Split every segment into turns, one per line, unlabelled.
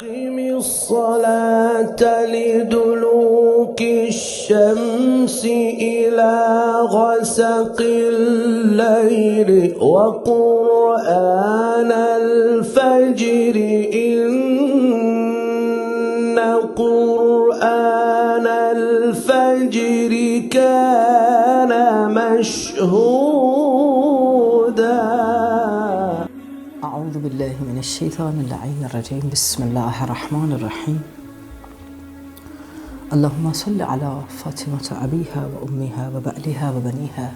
أقم الصلاة لدلوك الشمس إلى غسق الليل وقرآن الفجر إن قرآن الفجر كان مشهودا.
أعوذ بالله من الشيطان اللعين الرجيم. بسم الله الرحمن الرحيم. اللهم صل على فاطمة أبيها وأمها وبألها وبنيها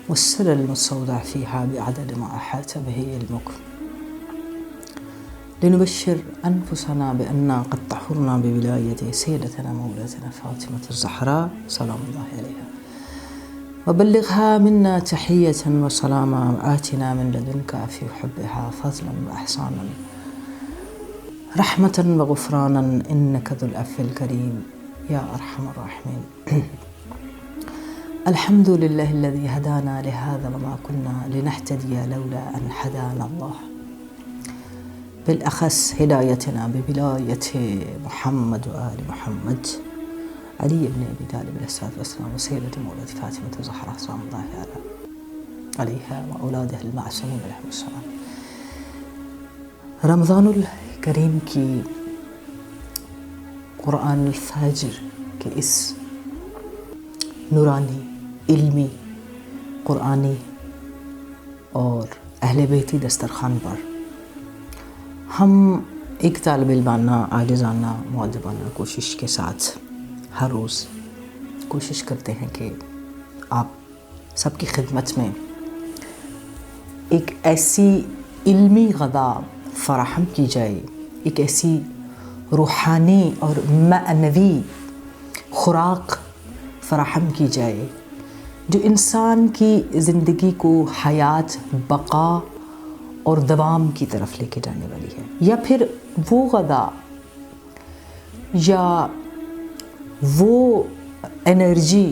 والسر المستودع فيها بعدد ما أحاط به علمك، لنبشر أنفسنا بأننا قد طهرنا بولاية سيدتنا مولاتنا فاطمة الزهراء سلام الله عليها، وبلغها منا تحية وسلاما وآتنا من لدنك في حبها فضلا وإحسانا رحمة وغفرانا إنك ذو العفو الكريم يا أرحم الراحمين. الحمد لله الذي هدانا لهذا وما كنا لنهتدي لولا أن هدانا الله، بالأخص هدايتنا بولاية محمد وآل محمد، علي بن أبي طالب عليه الصلاة والسلام وسيدة مولاتي فاطمة الزهراء سلام الله عليها وأولادها المعصومين عليهم السلام. رمضان الکریم کی قرآن الفجر کے اس نورانی علمی قرآنی اور اہل بیتی دسترخوان پر ہم ایک طالب علمانہ عاجزانہ مؤدبانہ کوشش کے ساتھ ہر روز کوشش کرتے ہیں کہ آپ سب کی خدمت میں ایک ایسی علمی غذا فراہم کی جائے، ایک ایسی روحانی اور معنوی خوراک فراہم کی جائے جو انسان کی زندگی کو حیات، بقا اور دوام کی طرف لے کے جانے والی ہے، یا پھر وہ غذا یا وہ انرجی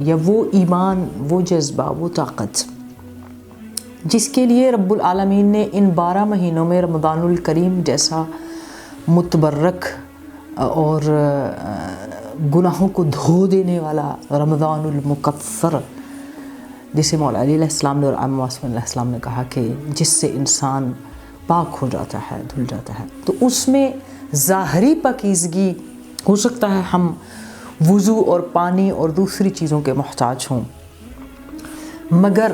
یا وہ ایمان، وہ جذبہ، وہ طاقت جس کے لیے رب العالمین نے ان 12 مہینوں میں رمضان الکریم جیسا متبرک اور گناہوں کو دھو دینے والا رمضان المکفر، جسے مولا علی علیہ السلام نے اور امام معصوم علیہ السلام نے کہا کہ جس سے انسان پاک ہو جاتا ہے، دھل جاتا ہے، تو اس میں ظاہری پاکیزگی ہو سکتا ہے ہم وضو اور پانی اور دوسری چیزوں کے محتاج ہوں، مگر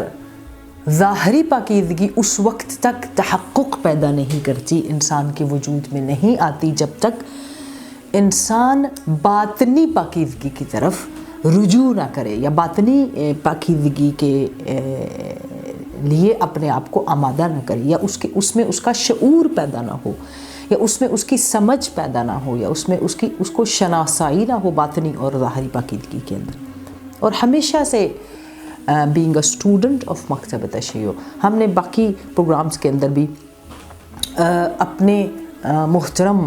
ظاہری پاکیزگی اس وقت تک تحقق پیدا نہیں کرتی، انسان کے وجود میں نہیں آتی جب تک انسان باطنی پاکیزگی کی طرف رجوع نہ کرے یا باطنی پاکیزگی کے لیے اپنے آپ کو آمادہ نہ کرے، یا اس میں اس کا شعور پیدا نہ ہو، یا اس میں اس کی سمجھ پیدا نہ ہو، یا اس میں اس کو شناسائی نہ ہو باطنی اور ظاہری پاکیزگی کے اندر۔ اور ہمیشہ سے بینگ اے اسٹوڈنٹ آف مکتب تشیع، ہم نے باقی پروگرامز کے اندر بھی اپنے محترم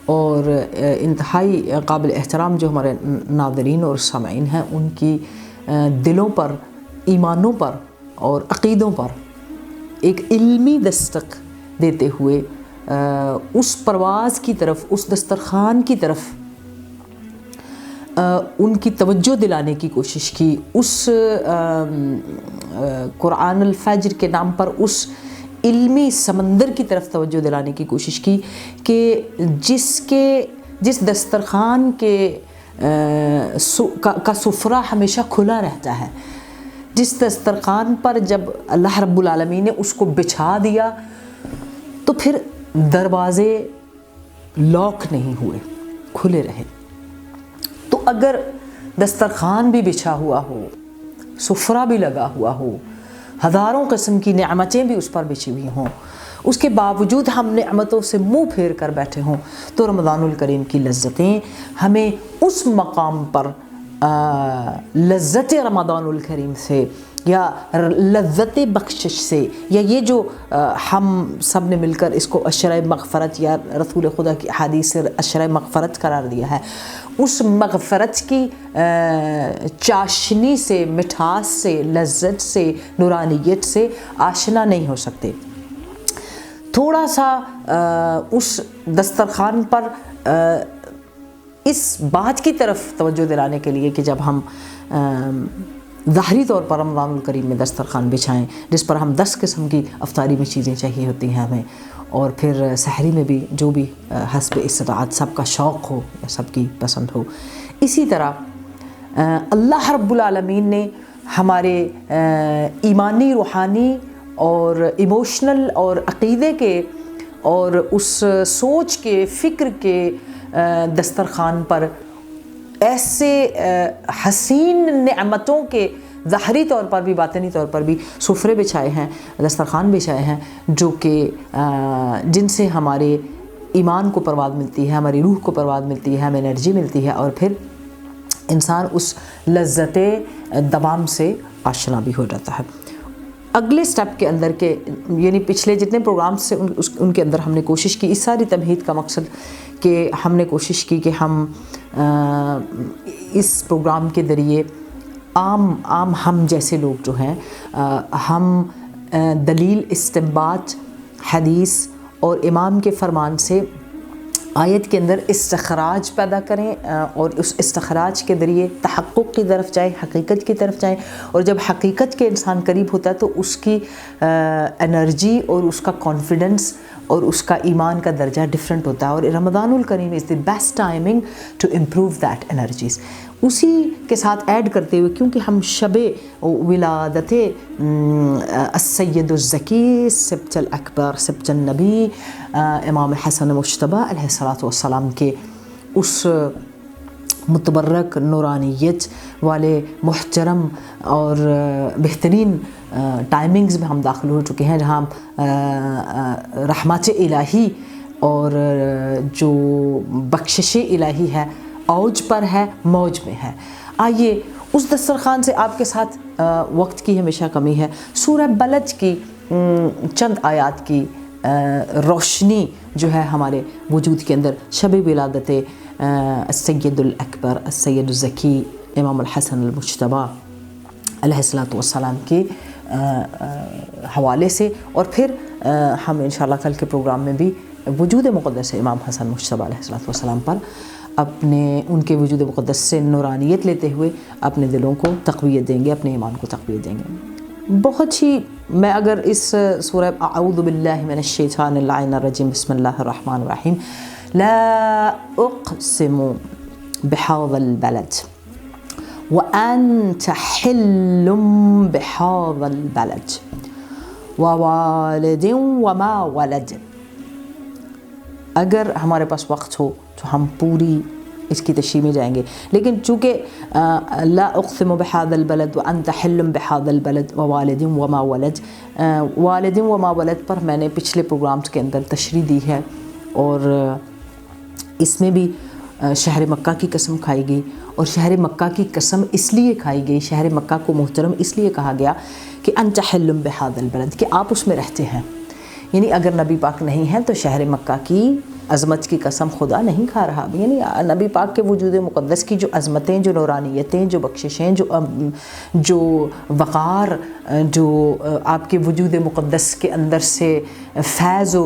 اور انتہائی قابل احترام جو ہمارے ناظرین اور سامعین ہیں ان کی دلوں پر، ایمانوں پر اور عقیدوں پر ایک علمی دستک دیتے ہوئے اس پرواز کی طرف، اس دسترخوان کی طرف ان کی توجہ دلانے کی کوشش کی، اس قرآن الفجر کے نام پر اس علمی سمندر کی طرف توجہ دلانے کی کوشش کی کہ جس دسترخوان کا سفرہ ہمیشہ کھلا رہتا ہے، جس دسترخوان پر جب اللہ رب العالمین نے اس کو بچھا دیا تو پھر دروازے لاک نہیں ہوئے، کھلے رہے۔ تو اگر دسترخوان بھی بچھا ہوا ہو، سفرہ بھی لگا ہوا ہو، ہزاروں قسم کی نعمتیں بھی اس پر بچھی ہوئی ہوں، اس کے باوجود ہم نعمتوں سے منہ پھیر کر بیٹھے ہوں، تو رمضان الکریم کی لذتیں ہمیں اس مقام پر لذت رمضان الکریم سے یا لذت بخشش سے، یا یہ جو ہم سب نے مل کر اس کو عشرہ مغفرت یا رسول خدا کی حدیث سے عشرہ مغفرت قرار دیا ہے، اس مغفرت کی چاشنی سے، مٹھاس سے، لذت سے، نورانیت سے آشنا نہیں ہو سکتے۔ تھوڑا سا اس دسترخوان پر اس بات کی طرف توجہ دلانے کے لیے کہ جب ہم ظاہری طور پر رمضان الکریم میں دسترخوان بچھائیں جس پر ہم 10 قسم کی افطاری میں چیزیں چاہیے ہوتی ہیں ہمیں، اور پھر سحری میں بھی جو بھی حسب استطاعت سب کا شوق ہو یا سب کی پسند ہو، اسی طرح اللہ رب العالمین نے ہمارے ایمانی، روحانی اور ایموشنل اور عقیدے کے اور اس سوچ کے، فکر کے دسترخوان پر ایسے حسین نعمتوں کے ظاہری طور پر بھی باطنی طور پر بھی سفرے بچھائے ہیں، دسترخوان بچھائے ہیں، جو کہ جن سے ہمارے ایمان کو پرواد ملتی ہے، ہماری روح کو پرواد ملتی ہے، ہمیں انرجی ملتی ہے، اور پھر انسان اس لذت دوام سے آشنا بھی ہو جاتا ہے۔ اگلے سٹیپ کے اندر کے یعنی پچھلے جتنے پروگرامز سے ان کے اندر ہم نے کوشش کی، اس ساری تمہید کا مقصد کہ ہم نے کوشش کی کہ ہم اس پروگرام کے ذریعے عام ہم جیسے لوگ جو ہیں ہم دلیل، استنباط، حدیث اور امام کے فرمان سے آیت کے اندر استخراج پیدا کریں، اور اس استخراج کے ذریعے تحقق کی طرف جائیں، حقیقت کی طرف جائیں، اور جب حقیقت کے انسان قریب ہوتا ہے تو اس کی انرجی اور اس کا کانفیڈنس اور اس کا ایمان کا درجہ ڈفرینٹ ہوتا ہے، اور رمضان الکریم is the best timing to improve that energies. اسی کے ساتھ ایڈ کرتے ہوئے کیونکہ ہم شب ولادت السید الزکی سبط الاکبر سبط النبی امام حسن مجتبیٰ علیہ الصلاۃ والسلام کے اس متبرک نورانیت والے محترم اور بہترین ٹائمنگز میں ہم داخل ہو چکے ہیں، جہاں رحمت الہی اور جو بخشش الہی ہے اوج پر ہے، موج میں ہے۔ آئیے اس دسترخوان سے آپ کے ساتھ وقت کی ہمیشہ کمی ہے، سورہ بلد کی چند آیات کی روشنی جو ہے ہمارے وجود کے اندر شب ولادت السید الاکبر السید الزکی امام الحسن المجتبیٰ علیہ الصلاۃ والسلام کے حوالے سے، اور پھر ہم انشاءاللہ کل کے پروگرام میں بھی وجود مقدس امام حسن مجتبیٰ علیہ الصلاۃ والسلام پر ان کے وجود مقدس سے نورانیت لیتے ہوئے اپنے دلوں کو تقویت دیں گے، اپنے ایمان کو تقویت دیں گے۔ بہت ہی میں اگر اس سورہ اعوذ باللہ من الشیطان اللعین الرجیم بسم اللہ الرحمن الرحیم لا اقسم بهذا البلد وانت حل بهذا البلد ووالد وما ولد، اگر ہمارے پاس وقت ہو تو ہم پوری اس کی تشریح میں جائیں گے، لیکن چونکہ لا اقسم بهذا البلد وانت حل بهذا البلد ووالد وما ولد، والد وما ولد پر میں نے پچھلے پروگرامز کے اندر تشریح دی ہے، اور اس میں بھی شہر مکہ کی قسم کھائی گئی، اور شہر مکہ کی قسم اس لیے کھائی گئی، شہر مکہ کو محترم اس لیے کہا گیا کہ انت حل بهذا البلد، کہ آپ اس میں رہتے ہیں، یعنی اگر نبی پاک نہیں ہیں تو شہر مکہ کی عظمت کی قسم خدا نہیں کھا رہا، یعنی نبی پاک کے وجود مقدس کی جو عظمتیں، جو نورانیتیں، جو بخششیں، جو وقار، جو آپ کے وجود مقدس کے اندر سے فیض و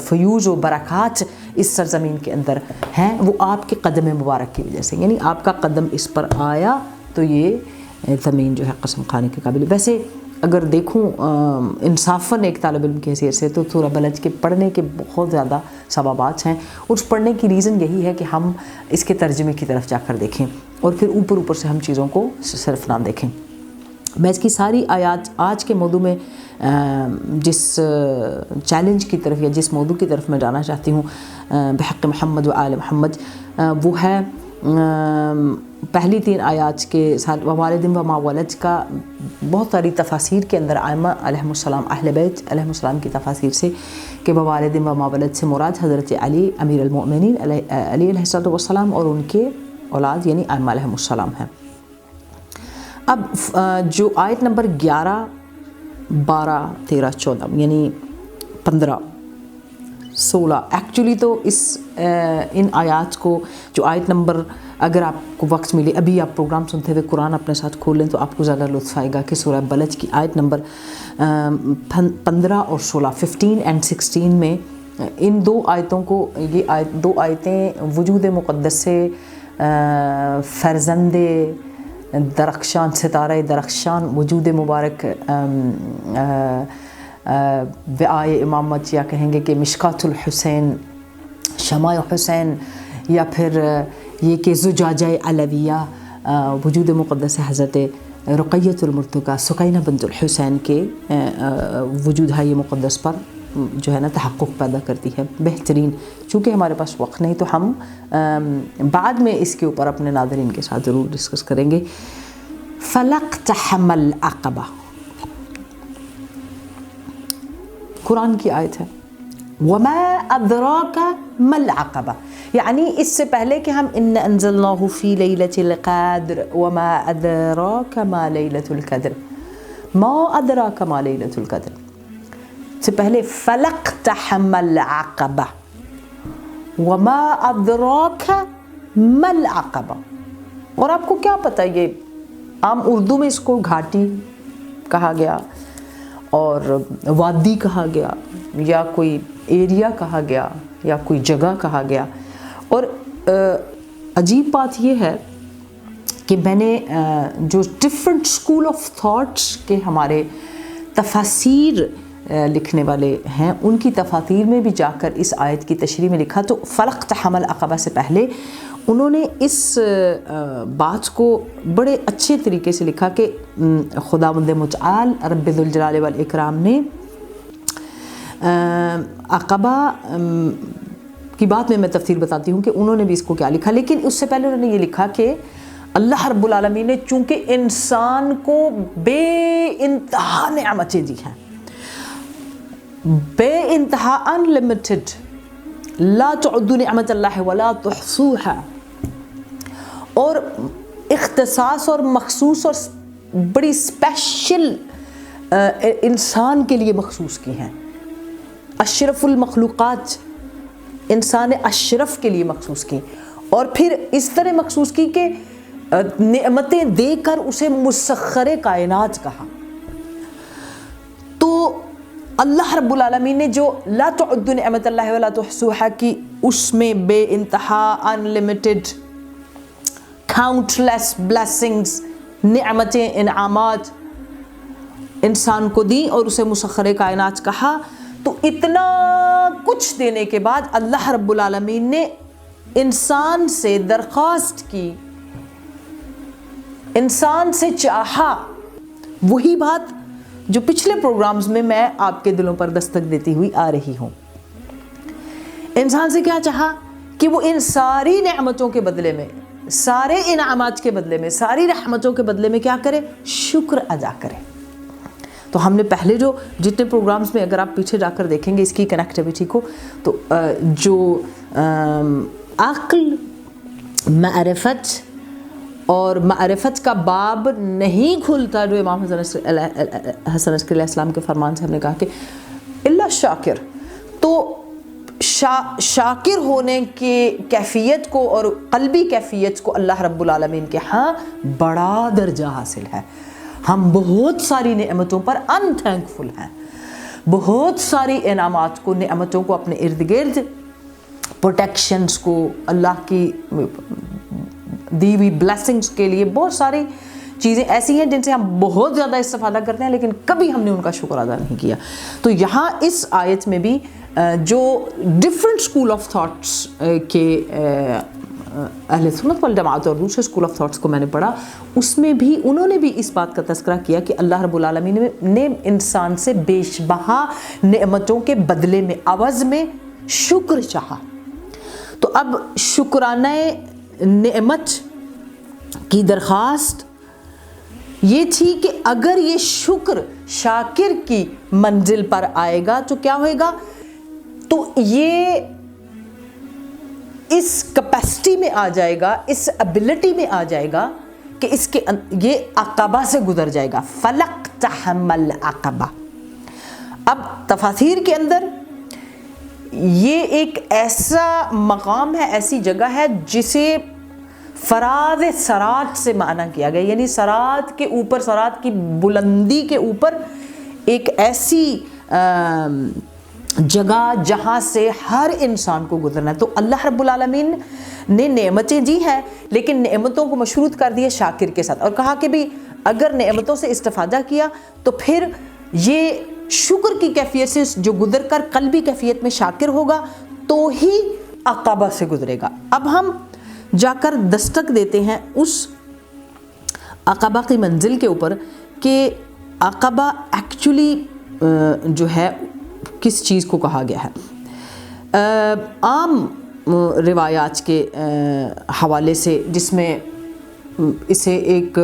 فیوز و برکات اس سرزمین کے اندر ہیں، وہ آپ کے قدم مبارک کی وجہ سے، یعنی آپ کا قدم اس پر آیا تو یہ زمین جو ہے قسم کھانے کے قابل۔ ویسے اگر دیکھوں انصافاً ایک طالب علم کی حیثیت سے تو سورہ بلد کے پڑھنے کے بہت زیادہ ثوابات ہیں، اور اس پڑھنے کی ریزن یہی ہے کہ ہم اس کے ترجمے کی طرف جا کر دیکھیں، اور پھر اوپر سے ہم چیزوں کو صرف نہ دیکھیں۔ میں اس کی ساری آیات آج کے موضوع میں جس چیلنج کی طرف یا جس موضوع کی طرف میں جانا چاہتی ہوں بحق محمد و آل محمد، وہ ہے پہلی 3 آیات کے ساتھ ووالد وما ولد کا بہت ساری تفاسیر کے اندر ائمہ علیہم السلام، اہل بیت علیہم السلام کی تفاسیر سے کہ ووالد وما ولد سے مراد حضرت علی امیر المؤمنین علی علیہ السلام اور ان کے اولاد یعنی ائمہ علیہم السلام ہیں۔ اب جو آیت نمبر 11، 12، 13، 14 یعنی 15 16 ایکچولی تو ان آیات کو جو آیت نمبر اگر آپ کو وقت ملے ابھی آپ پروگرام سنتے ہوئے قرآن اپنے ساتھ کھول لیں تو آپ کو زیادہ لطف آئے گا کہ سورہ بلج کی آیت نمبر 15 اور 16 15 اینڈ 16 میں ان دو آیتوں کو یہ دو آیتیں وجود مقدس سے فرزند درخشان ستارہ درخشان وجود مبارک وعائے امامت یا کہیں گے کہ مشکات الحسین شمع حسین یا پھر یہ کہ زجاجہ علویہ وجود مقدس حضرت رقیۃ المرتقیٰ سکینہ بنت الحسین کے وجود ہے یہ مقدس پر جو ہے نا تحقق پیدا کرتی ہے بہترین. چونکہ ہمارے پاس وقت نہیں تو ہم بعد میں اس کے اوپر اپنے ناظرین کے ساتھ ضرور ڈسکس کریں گے. فَلَقْتَحَمَ الْعَقَبَةَ قرآن کی آیت ہے. وَمَا أَدْرَاكَ مَا الْعَقَبَةُ یعنی اس سے پہلے کہ ہم إِنَّ أَنزَلْنَاهُ فِي لَيْلَةِ الْقَدْرِ وَمَا أَدْرَاكَ مَا لَيْلَةُ الْقَدْرِ مَا أَدْرَاكَ مَا لَيْلَةُ الْقَدْرِ سے پہلے فَلَقْتَحَمَ الْعَقَبَةَ وَمَا أَدْرَاكَ مَا الْعَقَبَةُ. اور آپ کو کیا پتہ یہ عام اردو میں اس کو گھاٹی کہا گیا اور وادی کہا گیا یا کوئی ایریا کہا گیا یا کوئی جگہ کہا گیا. اور عجیب بات یہ ہے کہ میں نے جو ڈفرینٹ اسکول آف تھاٹس کے ہمارے تفاسیر لکھنے والے ہیں ان کی تفاسیر میں بھی جا کر اس آیت کی تشریح میں لکھا تو فلقتحم العقبہ سے پہلے انہوں نے اس بات کو بڑے اچھے طریقے سے لکھا کہ خداوند متعال رب ذوالجلال والاکرام نے عقبہ کی بات میں تفسیر بتاتی ہوں کہ انہوں نے بھی اس کو کیا لکھا. لیکن اس سے پہلے انہوں نے یہ لکھا کہ اللہ رب العالمین نے چونکہ انسان کو بے انتہا نعمتیں دی ہیں بے انتہا انلمیٹڈ لا تعدوا نعمت اللہ ولا تحصوها اور اختصاص اور مخصوص اور بڑی اسپیشل انسان کے لیے مخصوص کی ہیں. اشرف المخلوقات انسان اشرف کے لیے مخصوص کی اور پھر اس طرح مخصوص کی کہ نعمتیں دے کر اسے مسخر کائنات کہا. تو اللہ رب العالمین نے جو لا تعدوا نعمت اللہ ولا تحصوها کی اس میں بے انتہا انلمیٹڈ کاؤنٹ لیس بلیسنگز نعمتیں انعامات انسان کو دیں اور اسے مسخر کائنات کہا. تو اتنا کچھ دینے کے بعد اللہ رب العالمین نے انسان سے درخواست کی انسان سے چاہا وہی بات جو پچھلے پروگرامز میں آپ کے دلوں پر دستک دیتی ہوئی آ رہی ہوں. انسان سے کیا چاہا کہ وہ ان ساری نعمتوں کے بدلے میں سارے انعامات کے بدلے میں ساری رحمتوں کے بدلے میں کیا کرے شکر ادا کرے. تو ہم نے پہلے جو جتنے پروگرامز میں اگر آپ پیچھے جا کر دیکھیں گے اس کی کنیکٹیویٹی کو تو جو عقل معرفت اور معرفت کا باب نہیں کھلتا جو امام حسن عسکری علیہ السلام کے فرمان سے ہم نے کہا کہ اللہ شاکر. تو شاکر ہونے کی کیفیت کو اور قلبی کیفیت کو اللہ رب العالمین کے ہاں بڑا درجہ حاصل ہے. ہم بہت ساری نعمتوں پر ان تھینکفل ہیں بہت ساری انعامات کو نعمتوں کو اپنے ارد گرد پروٹیکشنز کو اللہ کی دی ہوئی بلیسنگز کے لیے بہت ساری چیزیں ایسی ہیں جن سے ہم بہت زیادہ استفادہ کرتے ہیں لیکن کبھی ہم نے ان کا شکر ادا نہیں کیا. تو یہاں اس آیت میں بھی جو ڈفرینٹ اسکول آف تھاٹس کے اہل سنت والجماعت اور دوسرے اسکول آف تھاٹس کو میں نے پڑھا اس میں بھی انہوں نے بھی اس بات کا تذکرہ کیا کہ اللہ رب العالمین نے انسان سے بیش بہا نعمتوں کے بدلے میں عوض میں شکر چاہا. تو اب شکرانہ نعمت کی درخواست یہ تھی کہ اگر یہ شکر شاکر کی منزل پر آئے گا تو کیا ہوئے گا تو یہ اس کیپیسٹی میں آ جائے گا اس ایبلٹی میں آ جائے گا کہ اس کے یہ عقبہ سے گزر جائے گا. فلقتحم العقبہ. اب تفاسیر کے اندر یہ ایک ایسا مقام ہے، ایسی جگہ ہے جسے فراز سرات سے معنی کیا گیا، یعنی سرات کے اوپر، سرات کی بلندی کے اوپر ایک ایسی جگہ جہاں سے ہر انسان کو گزرنا ہے۔ تو اللہ رب العالمین نے نعمتیں دی ہیں، لیکن نعمتوں کو مشروط کر دیا شاکر کے ساتھ، اور کہا کہ بھی اگر نعمتوں سے استفادہ کیا تو پھر یہ شکر کی کیفیت سے جو گزر کر قلبی کیفیت میں شاکر ہوگا تو ہی عقبہ سے گزرے گا۔ اب ہم جا کر دستک دیتے ہیں اس عقبہ کی منزل کے اوپر کہ عقبہ ایکچولی جو ہے کس چیز کو کہا گیا ہے۔ عام روایات کے حوالے سے جس میں اسے ایک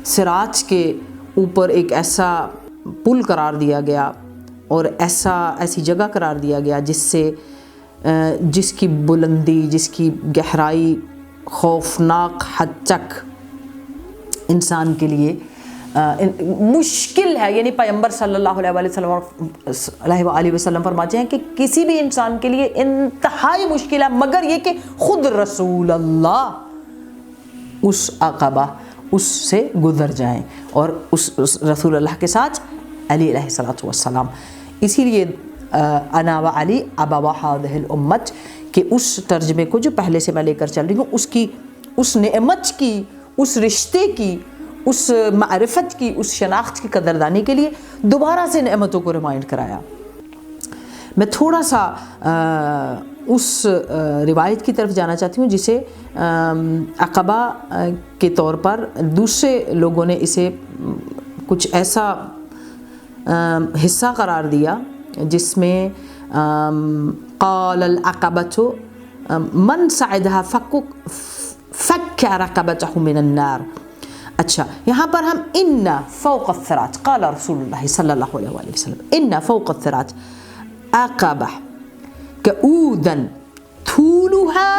سراج کے اوپر ایک ایسا پل قرار دیا گیا اور ایسی جگہ قرار دیا گیا جس کی بلندی، جس کی گہرائی خوفناک حد تک انسان کے لیے مشکل ہے، یعنی پیغمبر صلی اللہ علیہ وآلہ وسلم فرماتے ہیں کہ کسی بھی انسان کے لیے انتہائی مشکل ہے، مگر یہ کہ خود رسول اللہ اس عقبہ اس سے گزر جائیں، اور اس رسول اللہ کے ساتھ علی علیہ الصلوۃ والسلام۔ اسی لیے انا و علی ابوا هذه الامت کہ اس ترجمے کو جو پہلے سے میں لے کر چل رہی ہوں، اس نعمت کی، اس رشتے کی، اس معرفت کی، اس شناخت کی قدردانی کے لیے دوبارہ سے نعمتوں کو ریمائنڈ کرایا۔ میں تھوڑا سا اس روایت کی طرف جانا چاہتی ہوں جسے عقبہ کے طور پر دوسرے لوگوں نے اسے کچھ ایسا حصہ قرار دیا جس میں قال العقبۃ من صعدها فك رقبته من النار۔ اچھا، یہاں پر ہم ان فوق الثرات قال رسول اللہ صلی اللہ علیہ وآلہ وسلم ان فوق الثرات عقبہ كعودا طولها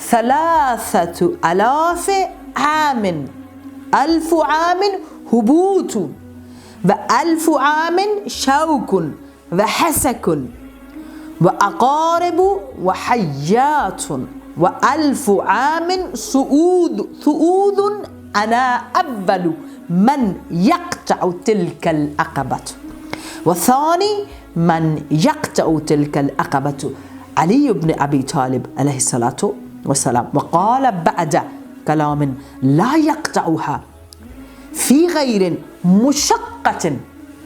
3000 عام 1000 عام هبوط و1000 عام شوك وحسك وأقارب وحيات و1000 عام صعود أنا أول من يقطع تلك العقبة والثاني من يقطع تلك العقبة علي بن أبي طالب عليه الصلاة والسلام، وقال بعد كلام لا يقطعها في غير مشقة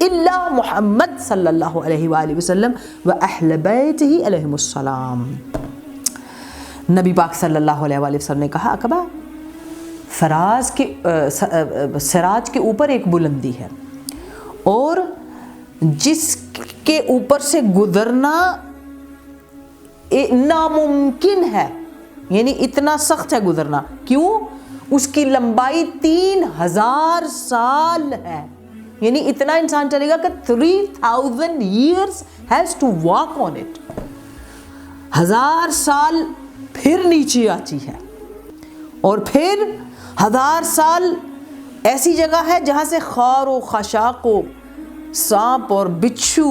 إلا محمد صلی اللہ علیہ وآلہ وسلم وأہل بیتہ علیہم السلام۔ نبی پاک صلی اللہ علیہ وآلہ وسلم نے کہا عقبہ سراج کے اوپر ایک بلندی ہے اور جس کے اوپر سے گزرنا ناممکن ہے، یعنی اتنا سخت ہے گزرنا۔ کیوں؟ اس کی لمبائی 3000 سال ہے، یعنی اتنا انسان چلے گا کہ 3000 years has to walk on it۔ 1000 سال پھر نیچے آتی ہے، اور پھر 1000 سال ایسی جگہ ہے جہاں سے خار و خاشاک و سانپ اور بچھو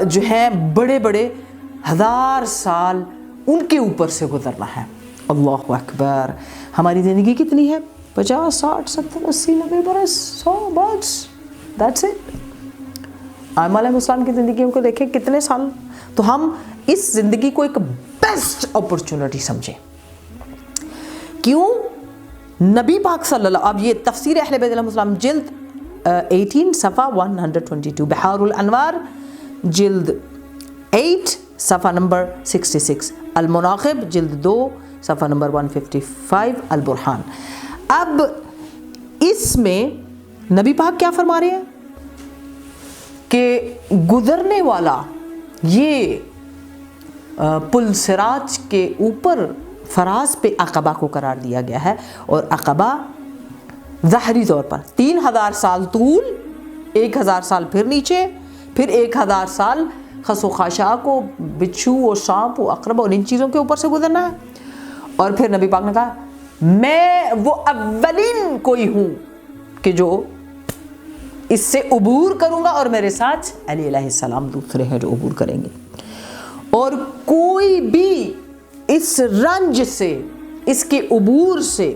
جو ہیں بڑے بڑے 1000 سال ان کے اوپر سے گزرنا ہے۔ اللہ اکبر! ہماری زندگی کتنی ہے؟ 50 60 70 80 90 برس، 100 برس، دیٹس اٹ۔ آئمہ علیہ السلام کی زندگیوں کو دیکھیں کتنے سال۔ تو ہم اس زندگی کو ایک بیسٹ اپرچونٹی سمجھیں۔ کیوں؟ نبی پاک صلی اللہ، اب یہ تفسیر اہل بیت علیہ السلام جلد 18 صفحہ 122، بحار الانوار جلد 8 صفحہ نمبر 66، المناقب جلد 2 صفحہ نمبر 155، البرہان۔ اب اس میں نبی پاک کیا فرما رہے ہیں کہ گزرنے والا یہ پل صراط کے اوپر فراز پہ عقبہ کو قرار دیا گیا ہے، اور عقبہ ظاہری طور پر 3000 سال طول، 1000 سال پھر نیچے، پھر 1000 سال خس و خاشاک و بچھو و سانپ و عقرب اور ان چیزوں کے اوپر سے گزرنا ہے۔ اور پھر نبی پاک نے کہا میں وہ اولین کوئی ہوں کہ جو اس سے عبور کروں گا، اور میرے ساتھ علی علیہ السلام دوسرے ہیں جو عبور کریں گے۔ اور کوئی بھی اس رنج سے، اس کے عبور سے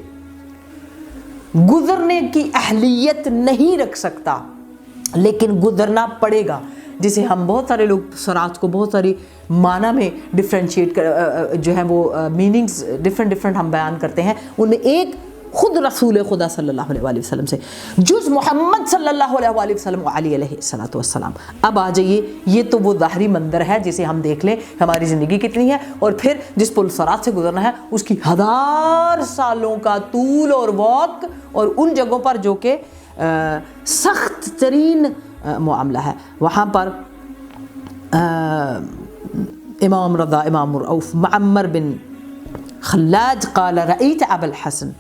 گزرنے کی اہلیت نہیں رکھ سکتا، لیکن گزرنا پڑے گا. جسے ہم بہت سارے لوگ صراط کو بہت ساری معنی میں ڈفرینشیٹ جو ہے وہ میننگز ڈفرینٹ ہم بیان کرتے ہیں. ان میں ایک خود رسول خدا صلی اللہ علیہ وآلہ وسلم سے، جز محمد صلی اللہ علیہ وآلہ وسلم و علی علیہ الصلوۃ والسلام. اب آ جائیے، یہ تو وہ ظاہری منظر ہے جسے ہم دیکھ لیں ہماری زندگی کتنی ہے، اور پھر جس پل صراط سے گزرنا ہے اس کی 1000 سالوں کا طول اور واک، اور ان جگہوں پر جو کہ سخت ترین معاملہ ہے. وہاں پر امام رضا، امام رؤوف، معمر بن خلاج قال رأيت ابا الحسن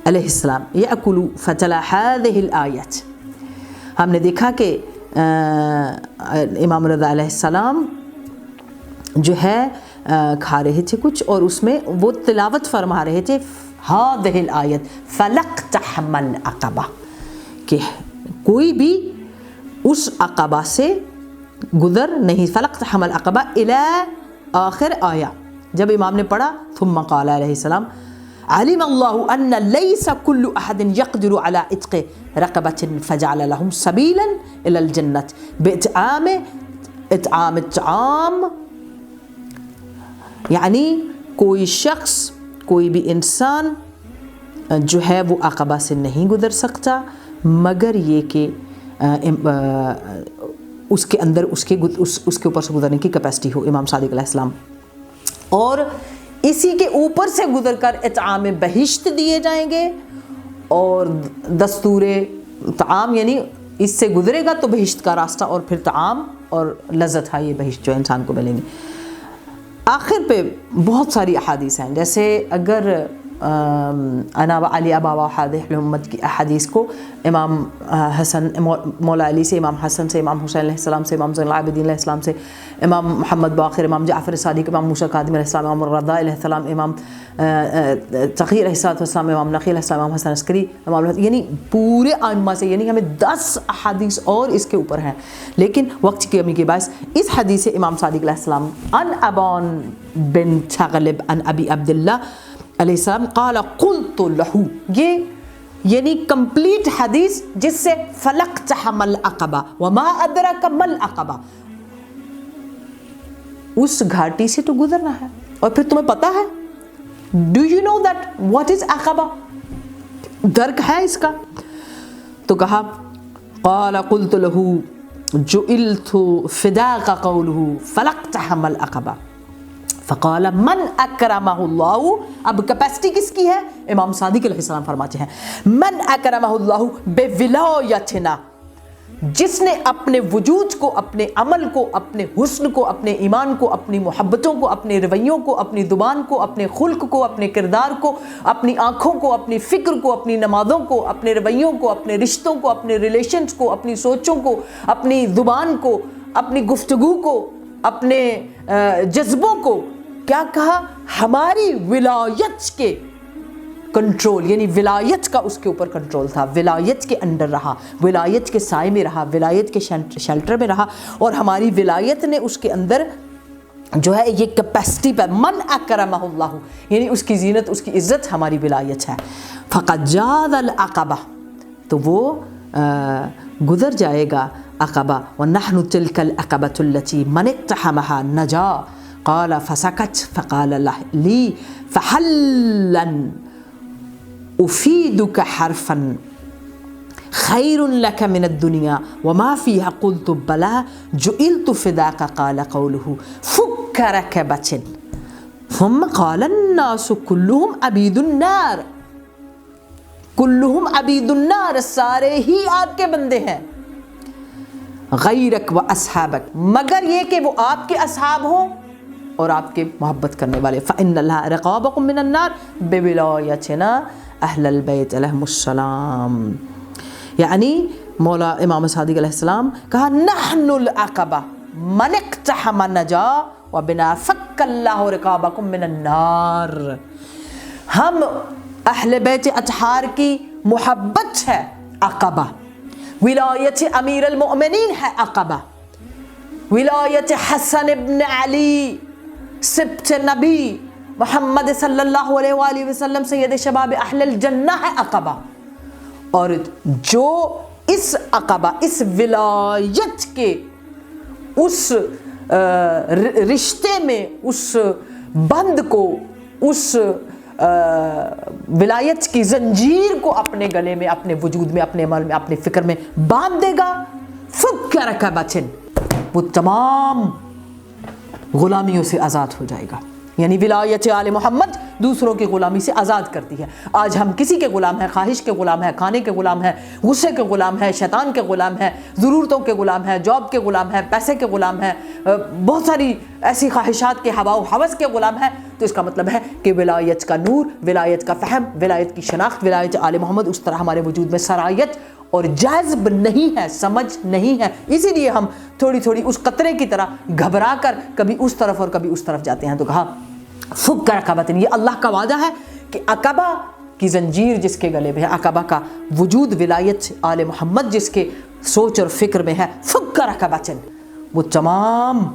علیہ السلام یأکل فتلا هذه الآیت. ہم نے دیکھا کہ امام رضا علیہ السلام جو ہے کھا رہے تھے کچھ، اور اس میں وہ تلاوت فرما رہے تھے هذه الآیت فلقتحم العقبہ، کہ کوئی بھی اس عقبہ سے گزر نہیں. فلقتحم العقبہ الی آخر آیا. جب امام نے پڑھا ثم قال علیہ السلام علم اللہ ان لیس کل احد یقدر علی عتق رقبۃ فجعل لهم سبیلا الی الجنۃ باطعام الطعام. یعنی کوئی شخص، کوئی بھی انسان جو ہے وہ عقبہ سے نہیں گزر سکتا مگر یہ کہ اس کے اندر اس کے اوپر سے گزرنے کی کیپیسٹی ہو. امام صادق علیہ السلام. اور اسی کے اوپر سے گزر کر اطعام بہشت دیے جائیں گے، اور دستور طعام، یعنی اس سے گزرے گا تو بہشت کا راستہ، اور پھر طعام اور لذت ہے یہ بہشت جو انسان کو ملیں گی. آخر پہ بہت ساری احادیث ہیں، جیسے اگر انا و علی ابا و حاضح الامت کی احادیث کو امام حسن، مولا علی سے، امام حسن سے، امام حسین علیہ السلام سے، امام زین العابدین علیہ السلام سے، امام محمد باقر، امام جعفر صادق، امام موسیٰ کاظم علیہ السلام، امام رضا علیہ السلام، امام تقی علیہ السلام، امام نقی علیہ السلام، امام حسن عسکری، یعنی پورے ائمہ سے، یعنی ہمیں 10 احادیث اور اس کے اوپر ہیں، لیکن وقت کی کمی کے باعث اس حدیث سے امام صادق علیہ السلام عن ابان بن تغلب عن ابی عبداللہ علیہ السلام قال قلت له، یہ یعنی کمپلیٹ حدیث جس سے فلقتحم العقبہ وما ادرک ما العقبہ، اس گھاٹی سے تو گزرنا ہے، اور پھر تمہیں پتا ہے do you know that what is عقبہ، درک ہے اس کا. تو کہا قال قلت له جعلت فداك قوله فلقتحم العقبہ فقال من اکرمہ اللہ. اب کیپیسٹی کس کی ہے؟ امام صادق علیہ السلام فرماتے ہیں من اکرمہ اللہ بولایتنا، جس نے اپنے وجود کو، اپنے عمل کو، اپنے حسن کو، اپنے ایمان کو، اپنی محبتوں کو، اپنے رویوں کو، اپنی زبان کو، اپنے خلق کو، اپنے کردار کو، اپنی آنکھوں کو، اپنی فکر کو، اپنی نمازوں کو، اپنے رویوں کو، اپنے رشتوں کو، اپنے ریلیشنز کو، اپنی سوچوں کو، اپنی زبان کو، اپنی گفتگو کو، اپنے جذبوں کو، کیا کہا؟ ہماری ولایت کے کنٹرول، یعنی ولایت کا اس کے اوپر کنٹرول تھا، ولایت کے انڈر رہا، ولایت کے سائے میں رہا، ولایت کے شیلٹر میں رہا، اور ہماری ولایت نے اس کے اندر جو ہے یہ کیپیسٹی پر من اکرمہ اللہ، یعنی اس کی زینت، اس کی عزت ہماری ولایت ہے. فقد جاز العقبہ، تو وہ گزر جائے گا عقبہ. ونحن تلک العقبۃ التي من اقتحمها نجا. قال فسكت فقال لي فحلا افيدك حرفا خير لك من الدنيا وما فيها. قلت بلى جئلت فداك. قال قوله فك ركبة ثم قال الناس كلهم عبيد النار. كلهم عبيد النار، سارے ہی آگ کے بندے ہیں. غیرک و اصحابک، مگر یہ کہ وہ آپ کے اصحاب ہوں اور آپ کے محبت کرنے والے. فإن الله رقابكم من النار بولایتنا اہل البیت علیہم السلام. یعنی مولا امام صادق علیہ السلام کہا نحن العقبہ من اقتحم نجا وبنا فک اللہ رقابکم من النار. ہم اہل بیت اطہار کی محبت ہے عقبہ، ولایت امیر المؤمنین ہے عقبہ، ولایت حسن ابن علی سبت نبی محمد صلی اللہ علیہ وآلہ وسلم سید شباب اہل الجنہ ہے عقبہ. اور جو اس عقبہ اس ولایت کے اس رشتے میں اس بند کو اس ولایت کی زنجیر کو اپنے گلے میں اپنے وجود میں اپنے عمل میں اپنے فکر میں باندھ دے گا فک رکبۃ وہ تمام غلامیوں سے آزاد ہو جائے گا. یعنی ولایت آل محمد دوسروں کی غلامی سے آزاد کرتی ہے. آج ہم کسی کے غلام ہیں, خواہش کے غلام ہیں, کھانے کے غلام ہیں, غصے کے غلام ہیں, شیطان کے غلام ہیں, ضرورتوں کے غلام ہیں, جاب کے غلام ہیں, پیسے کے غلام ہیں, بہت ساری ایسی خواہشات کے ہوا و ہوس کے غلام ہیں. تو اس کا مطلب ہے کہ ولایت کا نور, ولایت کا فہم, ولایت کی شناخت, ولایت آل محمد اس طرح ہمارے وجود میں سرایت اور جذب نہیں ہے, سمجھ نہیں ہے. اسی لیے ہم تھوڑی تھوڑی اس قطرے کی طرح گھبرا کر کبھی اس طرف اور کبھی اس طرف جاتے ہیں. تو کہا فک رکبۃ, یہ اللہ کا وعدہ ہے کہ عقبہ کی زنجیر جس کے گلے میں ہے, عقبہ کا وجود ولایت آل محمد جس کے سوچ اور فکر میں ہے, فک رکبۃ وہ تمام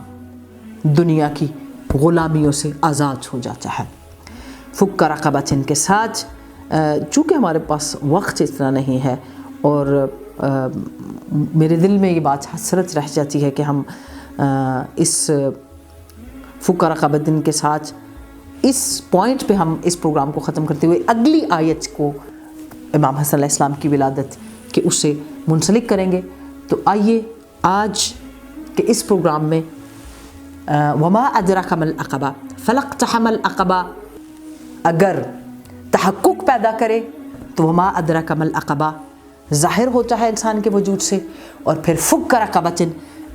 دنیا کی غلامیوں سے آزاد ہو جاتا ہے. فک رکبۃ کے ساتھ چونکہ ہمارے پاس وقت اتنا نہیں ہے اور میرے دل میں یہ بات حسرت رہ جاتی ہے کہ ہم اس فک رکبۃ کے ساتھ اس پوائنٹ پہ ہم اس پروگرام کو ختم کرتے ہوئے اگلی آیت کو امام حسن علیہ السلام کی ولادت کے اس سے منسلک کریں گے. تو آئیے آج کے اس پروگرام میں وما ادراک ما العقبہ فلاقتحم العقبہ اگر تحقق پیدا کرے تو وما ادراک ما العقبہ ظاہر ہوتا ہے انسان کے وجود سے, اور پھر فک رکبۃ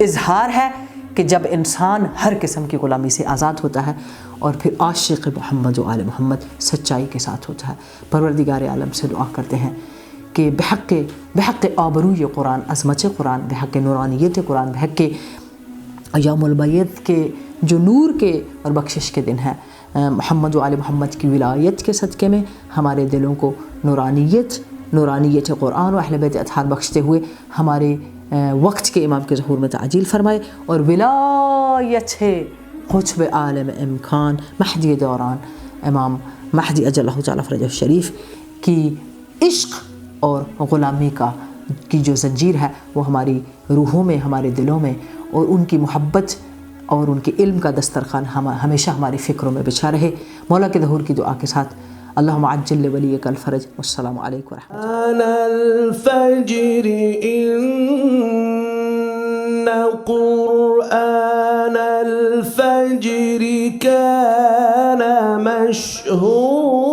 اظہار ہے کہ جب انسان ہر قسم کی غلامی سے آزاد ہوتا ہے اور پھر عاشق محمد و آل محمد سچائی کے ساتھ ہوتا ہے. پروردگار عالم سے دعا کرتے ہیں کہ بحق آبروی قرآن, عظمت قرآن, بحق نورانیت قرآن, بحق یوم البیت کے جو نور کے اور بخشش کے دن ہے, محمد و آل محمد کی ولایت کے صدقے میں ہمارے دلوں کو نورانیت قرآن و اہل بیت اطہار بخشتے ہوئے ہمارے وقت کے امام کے ظہور میں تعجیل فرمائے, اور ولایت قطب عالم امکان مہدی دوران امام مہدی اجلہ تعالی فرجہ الشریف کی عشق اور غلامی کی جو زنجیر ہے وہ ہماری روحوں میں, ہمارے دلوں میں, اور ان کی محبت اور ان کے علم کا دسترخوان ہمیشہ ہماری فکروں میں بچھا رہے. مولا کے ظہور کی دعا کے ساتھ اللہم عجل لولیک الفرج. والسلام علیکم ورحمۃ اللہ.
آن الفجر إن قرآن الفجر كان مشهورا